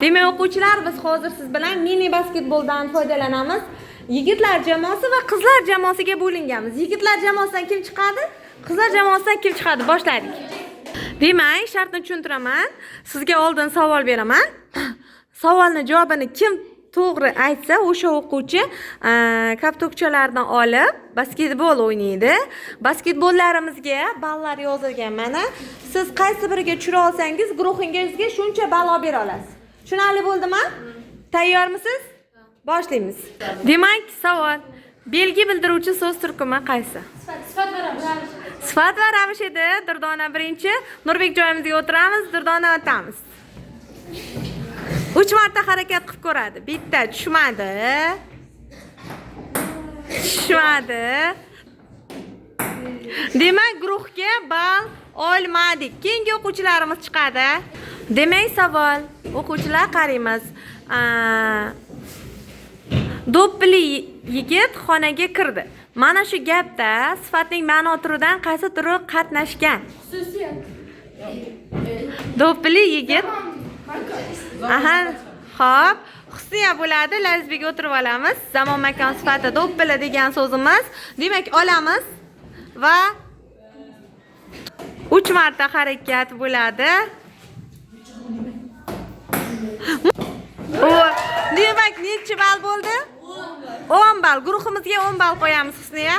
Demak, o'quvchilar, biz hozir siz bilan mini basketboldan foydalanamiz. Yigitlar jamoasi va qizlar jamoasiga bo'linganmiz. Yigitlar jamoasidan kim chiqadi? Qizlar jamoasidan kim chiqadi? Boshladik. Demak, shartni tushuntiraman. Sizga oldin savol beraman. Savolning javobini kim to'g'ri aytsa, o'sha o'quvchi kaptokchalardan olib basketbol o'ynaydi. Basketbollarimizga ballar yozilgan mana. Siz qaysi biriga tushira olsangiz, guruhingizga shuncha balo bera olasiz. Tushunarli bo'ldimi? Tayyormisiz? Boshlaymiz. Demak, savol. Belgi bildiruvchi so'z turkumi qaysi? Sifat va ravish. Sifat va ravish edi. Durdona birinchi. Nurbek joyimizga o'tiramiz, Durdona o'tamiz. 3 marta harakat qilib ko'radi. Bitta tushmadi. Tushmadi. Demak, guruhga ball olmadik. Keyingi o'quvchilarimiz chiqadi. Demak, savol. O'quvchilar qaraymiz. Do'ppili yigit xonaga kirdi. Mana shu gapda sifatning ma'no turidan qaysi turi qatnashgan? Xususiyat. Do'ppili yigit. Aha, xo'p. Xususiyat bo'ladi. Lazbiga o'tirib olamiz. Zamon makon sifati do'ppili degan so'zimiz. Demak, olamiz va 3 marta harakat bo'ladi. Demak, necha ball bo'ldi? 10 ball. Guruhimizga 10 ball qo'yamiz Husniya.